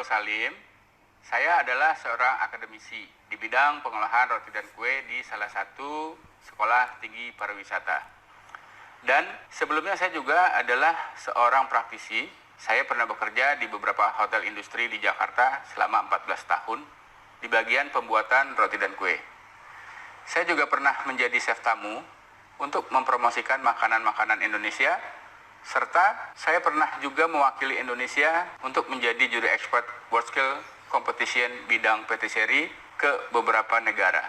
Salim. Saya adalah seorang akademisi di bidang pengolahan roti dan kue di salah satu sekolah tinggi pariwisata. Dan sebelumnya saya juga adalah seorang praktisi. Saya pernah bekerja di beberapa hotel industri di Jakarta selama 14 tahun di bagian pembuatan roti dan kue. Saya juga pernah menjadi chef tamu untuk mempromosikan makanan-makanan Indonesia, serta saya pernah juga mewakili Indonesia untuk menjadi juri expert World Scale Competition bidang patisserie ke beberapa negara.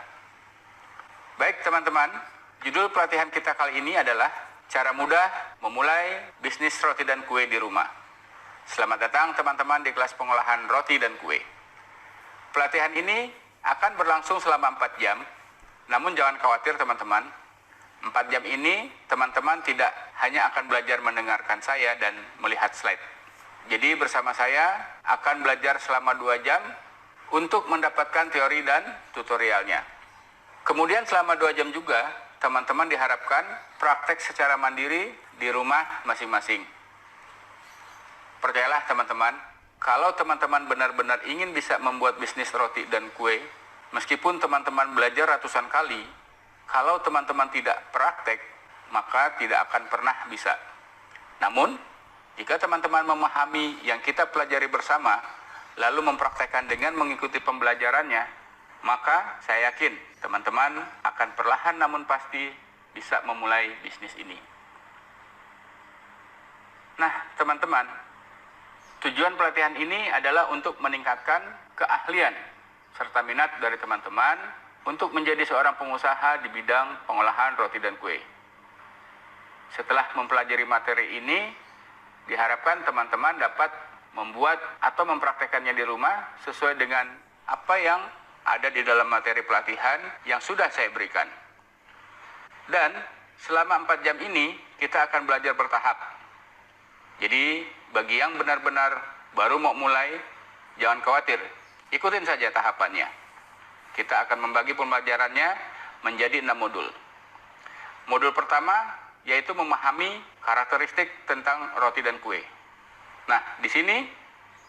Baik teman-teman, judul pelatihan kita kali ini adalah cara mudah memulai bisnis roti dan kue di rumah. Selamat datang teman-teman di kelas pengolahan roti dan kue. Pelatihan ini akan berlangsung selama 4 jam, namun jangan khawatir teman-teman. 4 jam ini teman-teman tidak hanya akan belajar mendengarkan saya dan melihat slide. Jadi bersama saya akan belajar selama 2 jam untuk mendapatkan teori dan tutorialnya. Kemudian selama 2 jam juga teman-teman diharapkan praktek secara mandiri di rumah masing-masing. Percayalah teman-teman, kalau teman-teman benar-benar ingin bisa membuat bisnis roti dan kue, meskipun teman-teman belajar ratusan kali, kalau teman-teman tidak praktek, maka tidak akan pernah bisa. Namun, jika teman-teman memahami yang kita pelajari bersama, lalu mempraktekkan dengan mengikuti pembelajarannya, maka saya yakin teman-teman akan perlahan namun pasti bisa memulai bisnis ini. Nah, teman-teman, tujuan pelatihan ini adalah untuk meningkatkan keahlian serta minat dari teman-teman untuk menjadi seorang pengusaha di bidang pengolahan roti dan kue. Setelah mempelajari materi ini, diharapkan teman-teman dapat membuat atau mempraktekannya di rumah sesuai dengan apa yang ada di dalam materi pelatihan yang sudah saya berikan. Dan selama 4 jam ini kita akan belajar bertahap. Jadi bagi yang benar-benar baru mau mulai, jangan khawatir, ikutin saja tahapannya. Kita akan membagi pembelajarannya menjadi 6 modul. Modul pertama yaitu memahami karakteristik tentang roti dan kue. Nah, di sini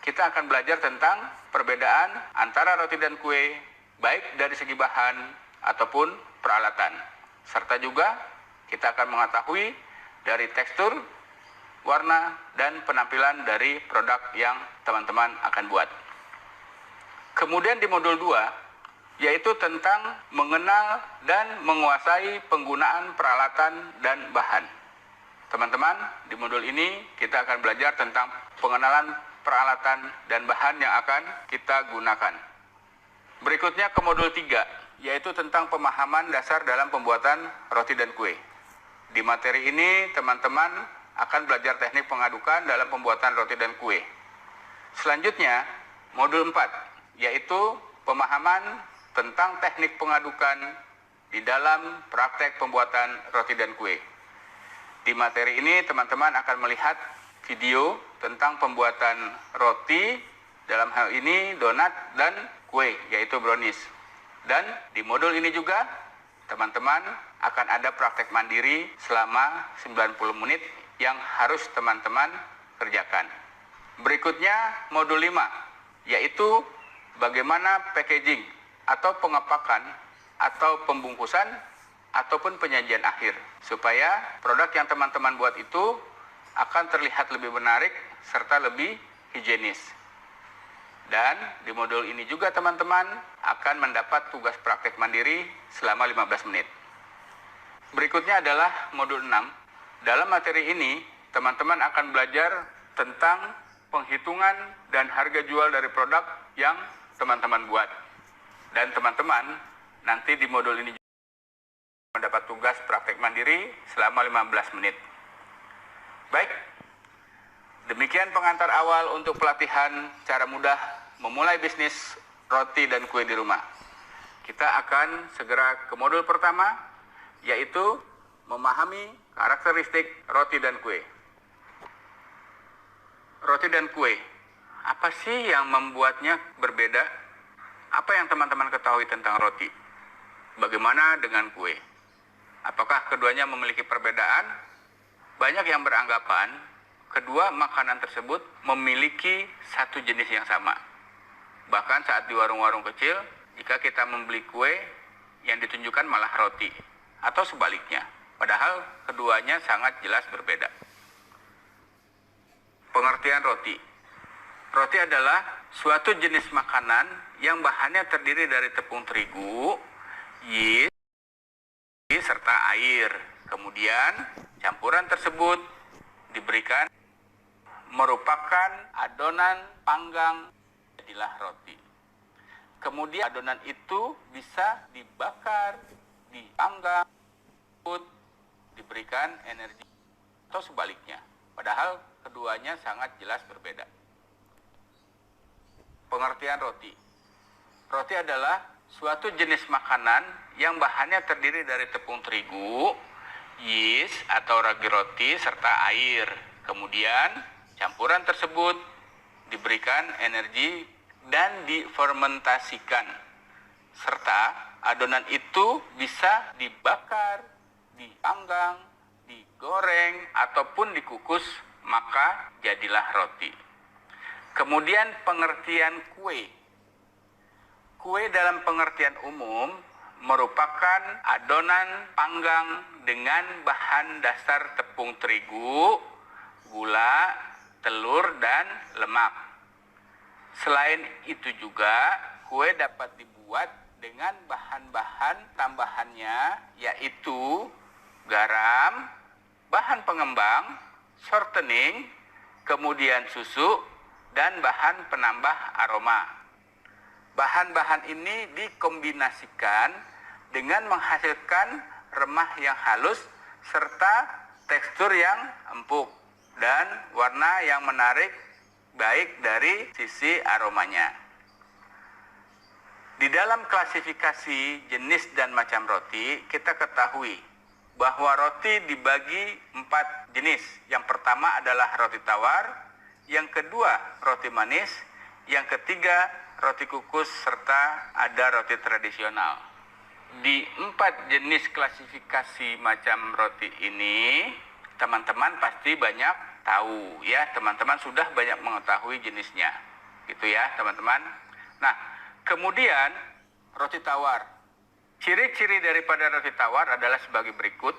kita akan belajar tentang perbedaan antara roti dan kue, baik dari segi bahan ataupun peralatan. Serta juga kita akan mengetahui dari tekstur, warna, dan penampilan dari produk yang teman-teman akan buat. Kemudian di modul 2, yaitu tentang mengenal dan menguasai penggunaan peralatan dan bahan. Teman-teman, di modul ini kita akan belajar tentang pengenalan peralatan dan bahan yang akan kita gunakan. Berikutnya ke modul 3, yaitu tentang pemahaman dasar dalam pembuatan roti dan kue. Di materi ini, teman-teman akan belajar teknik pengadukan dalam pembuatan roti dan kue. Selanjutnya, modul 4, yaitu pemahaman tentang teknik pengadukan di dalam praktek pembuatan roti dan kue. Di materi ini teman-teman akan melihat video tentang pembuatan roti, dalam hal ini donat dan kue, yaitu brownies. Dan di modul ini juga teman-teman akan ada praktek mandiri selama 90 menit yang harus teman-teman kerjakan. Berikutnya modul 5, yaitu bagaimana packaging atau pengepakan, atau pembungkusan, ataupun penyajian akhir. Supaya produk yang teman-teman buat itu akan terlihat lebih menarik, serta lebih higienis. Dan di modul ini juga teman-teman akan mendapat tugas praktek mandiri selama 15 menit. Berikutnya adalah modul 6. Dalam materi ini, teman-teman akan belajar tentang penghitungan dan harga jual dari produk yang teman-teman buat. Dan teman-teman nanti di modul ini mendapat tugas praktek mandiri selama 15 menit. Baik, demikian pengantar awal untuk pelatihan cara mudah memulai bisnis roti dan kue di rumah. Kita akan segera ke modul pertama, yaitu memahami karakteristik roti dan kue. Roti dan kue, apa sih yang membuatnya berbeda? Apa yang teman-teman ketahui tentang roti? Bagaimana dengan kue? Apakah keduanya memiliki perbedaan? Banyak yang beranggapan kedua makanan tersebut memiliki satu jenis yang sama. Bahkan saat di warung-warung kecil, jika kita membeli kue, yang ditunjukkan malah roti. Atau sebaliknya, padahal keduanya sangat jelas berbeda. Pengertian roti. Roti adalah suatu jenis makanan yang bahannya terdiri dari tepung terigu, yeast, serta air. Kemudian campuran tersebut diberikan merupakan adonan panggang, jadilah roti. Kemudian adonan itu bisa dibakar, dipanggang, diberikan energi, atau sebaliknya. Padahal keduanya sangat jelas berbeda. Pengertian roti. Roti adalah suatu jenis makanan yang bahannya terdiri dari tepung terigu, yeast atau ragi roti, serta air. Kemudian campuran tersebut diberikan energi dan difermentasikan. Serta adonan itu bisa dibakar, dipanggang, digoreng, ataupun dikukus, maka jadilah roti. Kemudian pengertian kue. Kue dalam pengertian umum merupakan adonan panggang dengan bahan dasar tepung terigu, gula, telur, dan lemak. Selain itu juga, kue dapat dibuat dengan bahan-bahan tambahannya, yaitu garam, bahan pengembang, shortening, kemudian susu, dan bahan penambah aroma. Bahan-bahan ini dikombinasikan dengan menghasilkan remah yang halus serta tekstur yang empuk dan warna yang menarik baik dari sisi aromanya. Di dalam klasifikasi jenis dan macam roti, kita ketahui bahwa roti dibagi 4 jenis. Yang pertama adalah roti tawar, yang kedua roti manis, yang ketiga roti kukus, serta ada roti tradisional. Di 4 jenis klasifikasi macam roti ini, teman-teman pasti banyak tahu ya, teman-teman sudah banyak mengetahui jenisnya. Gitu ya, teman-teman. Nah, kemudian roti tawar. Ciri-ciri daripada roti tawar adalah sebagai berikut.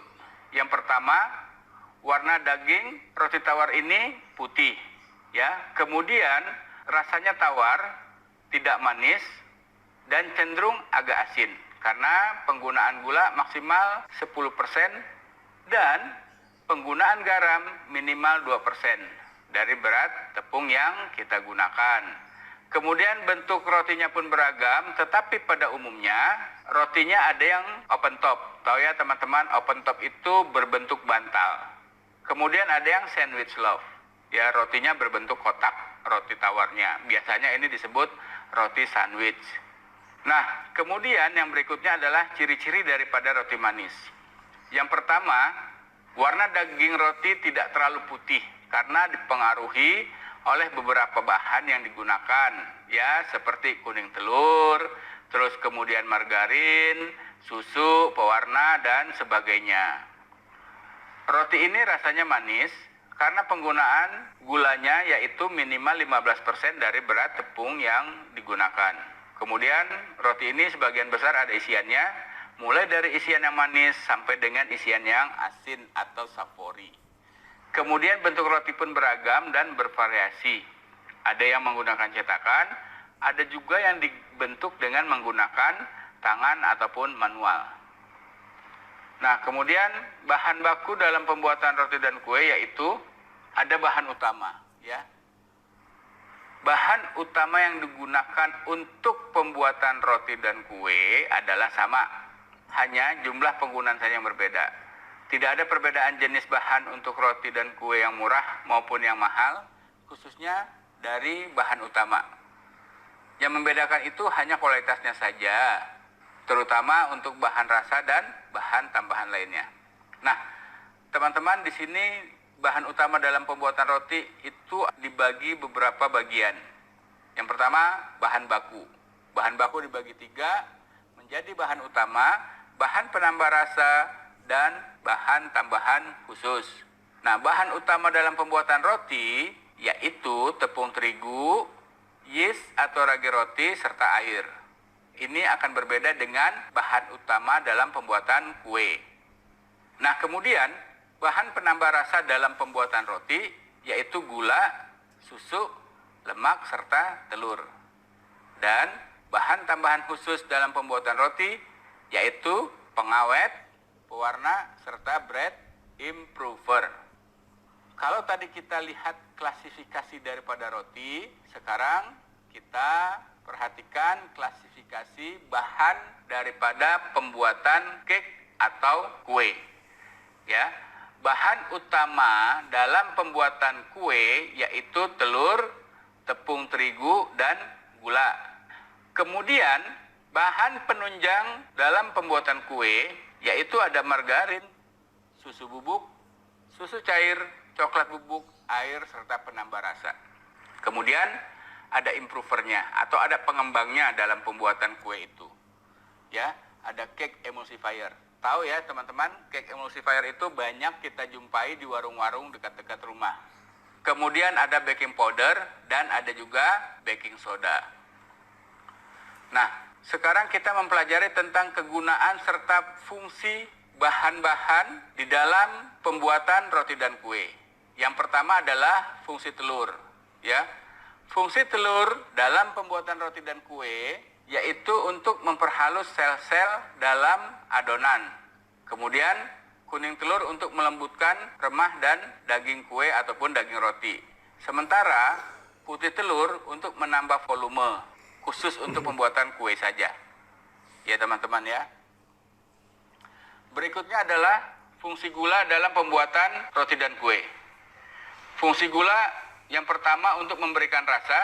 Yang pertama, warna daging roti tawar ini putih ya. Kemudian rasanya tawar, tidak manis, dan cenderung agak asin karena penggunaan gula maksimal 10% dan penggunaan garam minimal 2% dari berat tepung yang kita gunakan. Kemudian bentuk rotinya pun beragam, tetapi pada umumnya rotinya ada yang open top. Tahu ya teman-teman, open top itu berbentuk bantal. Kemudian ada yang sandwich loaf. Ya, rotinya berbentuk kotak, roti tawarnya. Biasanya ini disebut roti sandwich. Nah, kemudian yang berikutnya adalah ciri-ciri daripada roti manis. Yang pertama, warna daging roti tidak terlalu putih karena dipengaruhi oleh beberapa bahan yang digunakan, ya, seperti kuning telur, terus kemudian margarin, susu, pewarna, dan sebagainya. Roti ini rasanya manis karena penggunaan gulanya yaitu minimal 15% dari berat tepung yang digunakan. Kemudian roti ini sebagian besar ada isiannya, mulai dari isian yang manis sampai dengan isian yang asin atau savory. Kemudian bentuk roti pun beragam dan bervariasi. Ada yang menggunakan cetakan, ada juga yang dibentuk dengan menggunakan tangan ataupun manual. Nah, kemudian bahan baku dalam pembuatan roti dan kue yaitu ada bahan utama, ya. Bahan utama yang digunakan untuk pembuatan roti dan kue adalah sama, hanya jumlah penggunaan saja yang berbeda. Tidak ada perbedaan jenis bahan untuk roti dan kue yang murah maupun yang mahal, khususnya dari bahan utama. Yang membedakan itu hanya kualitasnya saja, terutama untuk bahan rasa dan bahan tambahan lainnya. Nah, teman-teman, di sini bahan utama dalam pembuatan roti itu dibagi beberapa bagian. Yang pertama, bahan baku. Bahan baku dibagi 3 menjadi bahan utama, bahan penambah rasa, dan bahan tambahan khusus. Nah, bahan utama dalam pembuatan roti yaitu tepung terigu, yeast atau ragi roti, serta air. Ini akan berbeda dengan bahan utama dalam pembuatan kue. Nah, kemudian bahan penambah rasa dalam pembuatan roti yaitu gula, susu, lemak, serta telur. Dan bahan tambahan khusus dalam pembuatan roti yaitu pengawet, pewarna, serta bread improver. Kalau tadi kita lihat klasifikasi daripada roti, sekarang kita perhatikan klasifikasi bahan daripada pembuatan cake atau kue. Ya, bahan utama dalam pembuatan kue yaitu telur, tepung terigu, dan gula. Kemudian bahan penunjang dalam pembuatan kue yaitu ada margarin, susu bubuk, susu cair, coklat bubuk, air, serta penambah rasa. Kemudian ada improvernya atau ada pengembangnya dalam pembuatan kue itu. Ya, ada cake emulsifier. Tahu ya teman-teman, cake emulsifier itu banyak kita jumpai di warung-warung dekat-dekat rumah. Kemudian ada baking powder dan ada juga baking soda. Nah, sekarang kita mempelajari tentang kegunaan serta fungsi bahan-bahan di dalam pembuatan roti dan kue. Yang pertama adalah fungsi telur, ya. Fungsi telur dalam pembuatan roti dan kue yaitu untuk memperhalus sel-sel dalam adonan. Kemudian kuning telur untuk melembutkan remah dan daging kue ataupun daging roti. Sementara putih telur untuk menambah volume, khusus untuk pembuatan kue saja. Ya teman-teman ya. Berikutnya adalah fungsi gula dalam pembuatan roti dan kue. Fungsi gula yang pertama untuk memberikan rasa,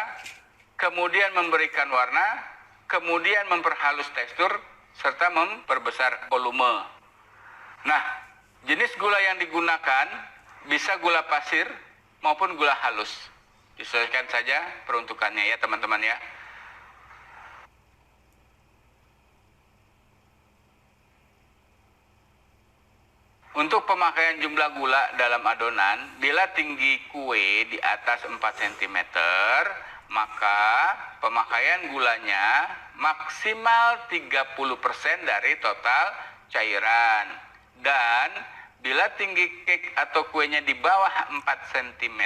kemudian memberikan warna, kemudian memperhalus tekstur, serta memperbesar volume. Nah, jenis gula yang digunakan bisa gula pasir maupun gula halus. Disesuaikan saja peruntukannya ya teman-teman ya. Untuk pemakaian jumlah gula dalam adonan, bila tinggi kue di atas 4 cm, maka pemakaian gulanya maksimal 30% dari total cairan. Dan bila tinggi cake atau kuenya di bawah 4 cm,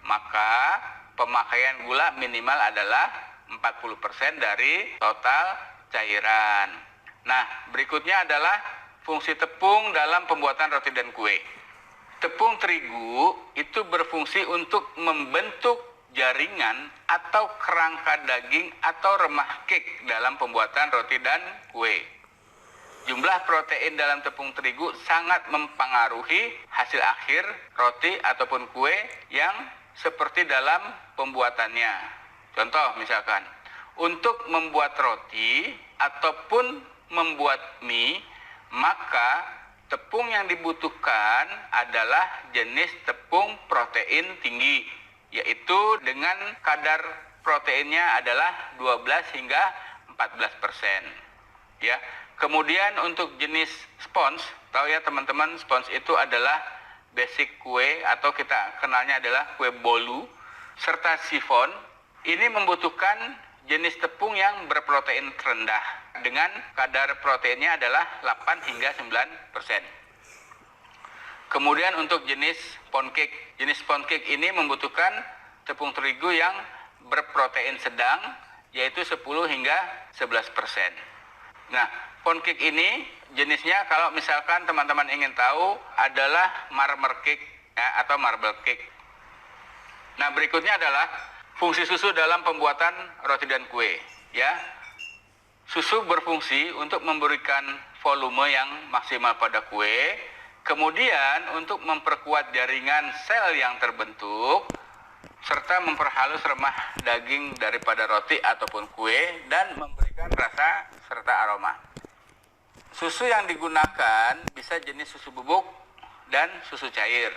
maka pemakaian gula minimal adalah 40% dari total cairan. Nah, berikutnya adalah fungsi tepung dalam pembuatan roti dan kue. Tepung terigu itu berfungsi untuk membentuk jaringan atau kerangka daging atau remah cake dalam pembuatan roti dan kue. Jumlah protein dalam tepung terigu sangat mempengaruhi hasil akhir roti ataupun kue yang seperti dalam pembuatannya. Contoh misalkan, untuk membuat roti ataupun membuat mie, maka tepung yang dibutuhkan adalah jenis tepung protein tinggi, yaitu dengan kadar proteinnya adalah 12 hingga 14%. Ya. Kemudian untuk jenis spons, tahu ya teman-teman, spons itu adalah basic kue atau kita kenalnya adalah kue bolu, serta sifon. Ini membutuhkan jenis tepung yang berprotein rendah dengan kadar proteinnya adalah 8 hingga 9%. Kemudian untuk jenis pound cake ini membutuhkan tepung terigu yang berprotein sedang yaitu 10 hingga 11%. Nah, pound cake ini jenisnya kalau misalkan teman-teman ingin tahu adalah marmer cake ya, atau marble cake. Nah, berikutnya adalah fungsi susu dalam pembuatan roti dan kue, ya. Susu berfungsi untuk memberikan volume yang maksimal pada kue, kemudian untuk memperkuat jaringan sel yang terbentuk, serta memperhalus remah daging daripada roti ataupun kue, dan memberikan rasa serta aroma. Susu yang digunakan bisa jenis susu bubuk dan susu cair.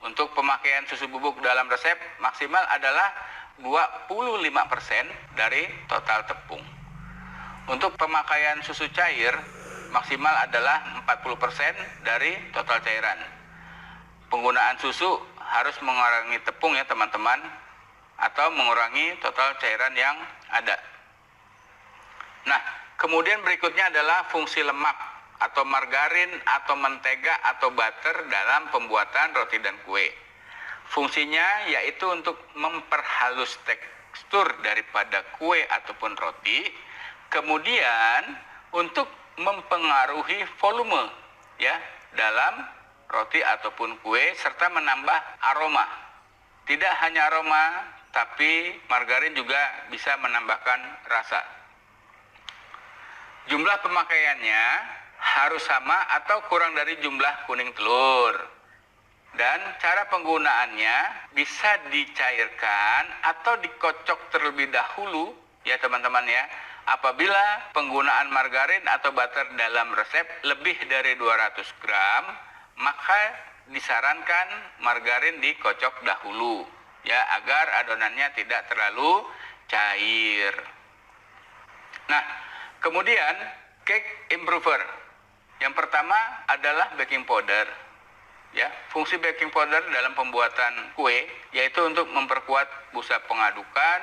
Untuk pemakaian susu bubuk dalam resep maksimal adalah 25% dari total tepung. Untuk pemakaian susu cair maksimal adalah 40% dari total cairan. Penggunaan susu harus mengurangi tepung ya teman-teman. atau mengurangi total cairan yang ada. Nah, kemudian berikutnya adalah fungsi lemak atau margarin atau mentega atau butter dalam pembuatan roti dan kue. Fungsinya yaitu untuk memperhalus tekstur daripada kue ataupun roti, kemudian untuk mempengaruhi volume ya dalam roti ataupun kue serta menambah aroma. Tidak hanya aroma, tapi margarin juga bisa menambahkan rasa. Jumlah pemakaiannya harus sama atau kurang dari jumlah kuning telur. Dan cara penggunaannya bisa dicairkan atau dikocok terlebih dahulu ya teman-teman ya. Apabila penggunaan margarin atau butter dalam resep lebih dari 200 gram, maka disarankan margarin dikocok dahulu ya agar adonannya tidak terlalu cair. Nah, kemudian cake improver. Yang pertama adalah baking powder. Ya, fungsi baking powder dalam pembuatan kue yaitu untuk memperkuat busa pengadukan,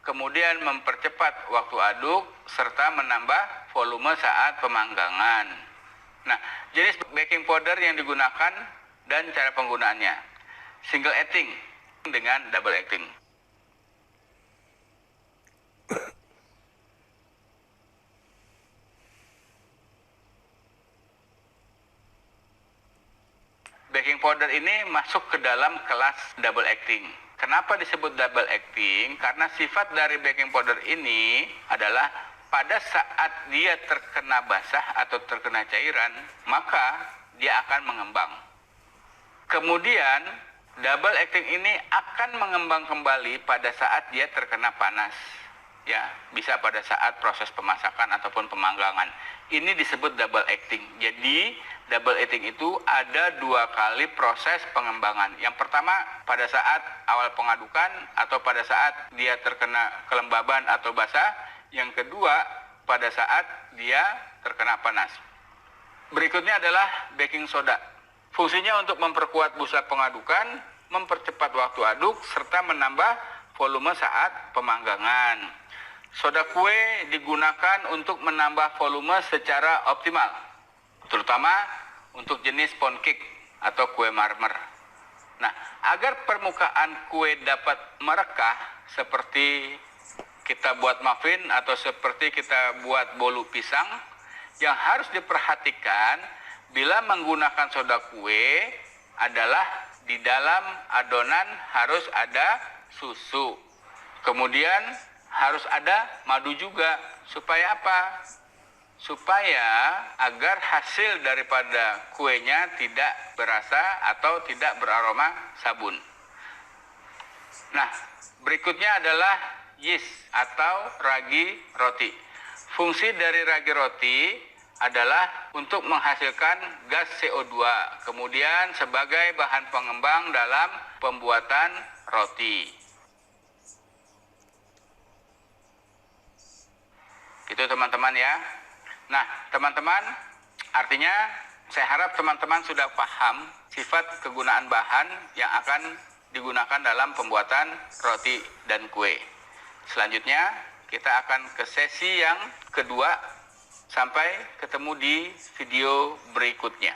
kemudian mempercepat waktu aduk serta menambah volume saat pemanggangan. Nah, jenis baking powder yang digunakan dan cara penggunaannya. Single acting dengan double acting. Baking powder ini masuk ke dalam kelas double acting. Kenapa disebut double acting? Karena sifat dari baking powder ini adalah pada saat dia terkena basah atau terkena cairan, maka dia akan mengembang. Kemudian, double acting ini akan mengembang kembali pada saat dia terkena panas. Ya, bisa pada saat proses pemasakan ataupun pemanggangan. Ini disebut double acting. Jadi, double acting itu ada 2 kali proses pengembangan. Yang pertama pada saat awal pengadukan atau pada saat dia terkena kelembaban atau basah. Yang kedua pada saat dia terkena panas. Berikutnya adalah baking soda. Fungsinya untuk memperkuat busa pengadukan, mempercepat waktu aduk, serta menambah volume saat pemanggangan. Soda kue digunakan untuk menambah volume secara optimal, terutama untuk jenis pound cake atau kue marmer. Nah, agar permukaan kue dapat merekah seperti kita buat muffin atau seperti kita buat bolu pisang, yang harus diperhatikan bila menggunakan soda kue adalah di dalam adonan harus ada susu. Kemudian harus ada madu juga. Supaya apa? Supaya agar hasil daripada kuenya tidak berasa atau tidak beraroma sabun. Nah, berikutnya adalah yeast atau ragi roti. Fungsi dari ragi roti adalah untuk menghasilkan gas CO2, kemudian sebagai bahan pengembang dalam pembuatan roti. Itu teman-teman ya. Nah, teman-teman, artinya saya harap teman-teman sudah paham sifat kegunaan bahan yang akan digunakan dalam pembuatan roti dan kue. Selanjutnya, kita akan ke sesi yang kedua. Sampai ketemu di video berikutnya.